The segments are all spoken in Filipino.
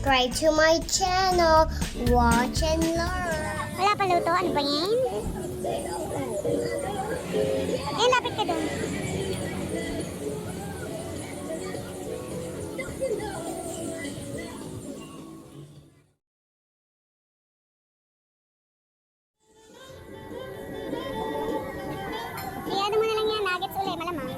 subscribe to my channel. Watch and learn. Wala pa luto? Ano ba yan? Eh, lapit ka dun. Eh, ano mo na lang yan? Nuggets ulit, malamang.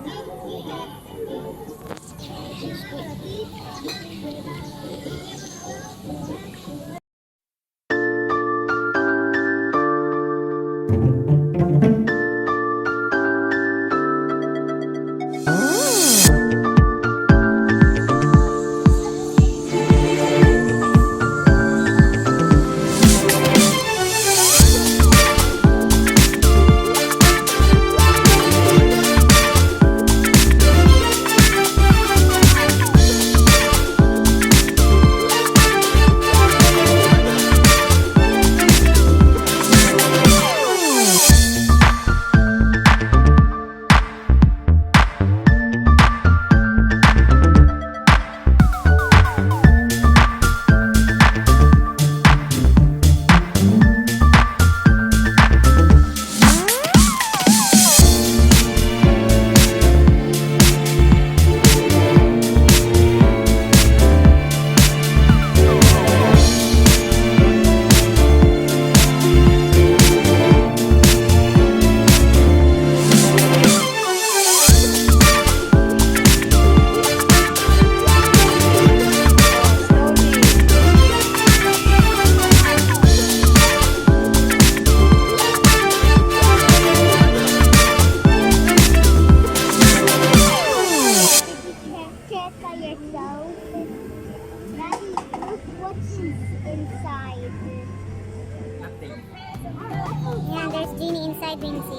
Yeah, there's Genie inside Wincy.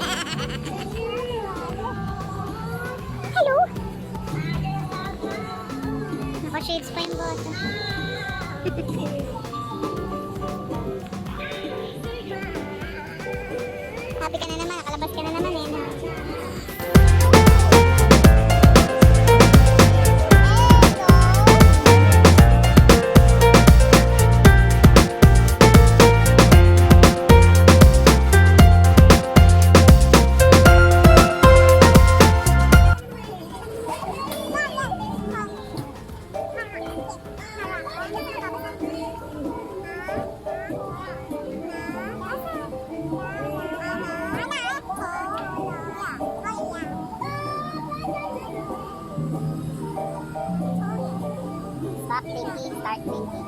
Hello! Naka-shades pa yung bata. Happy ka na naman, nakalabas ka na naman eh. Stop thinking, start thinking.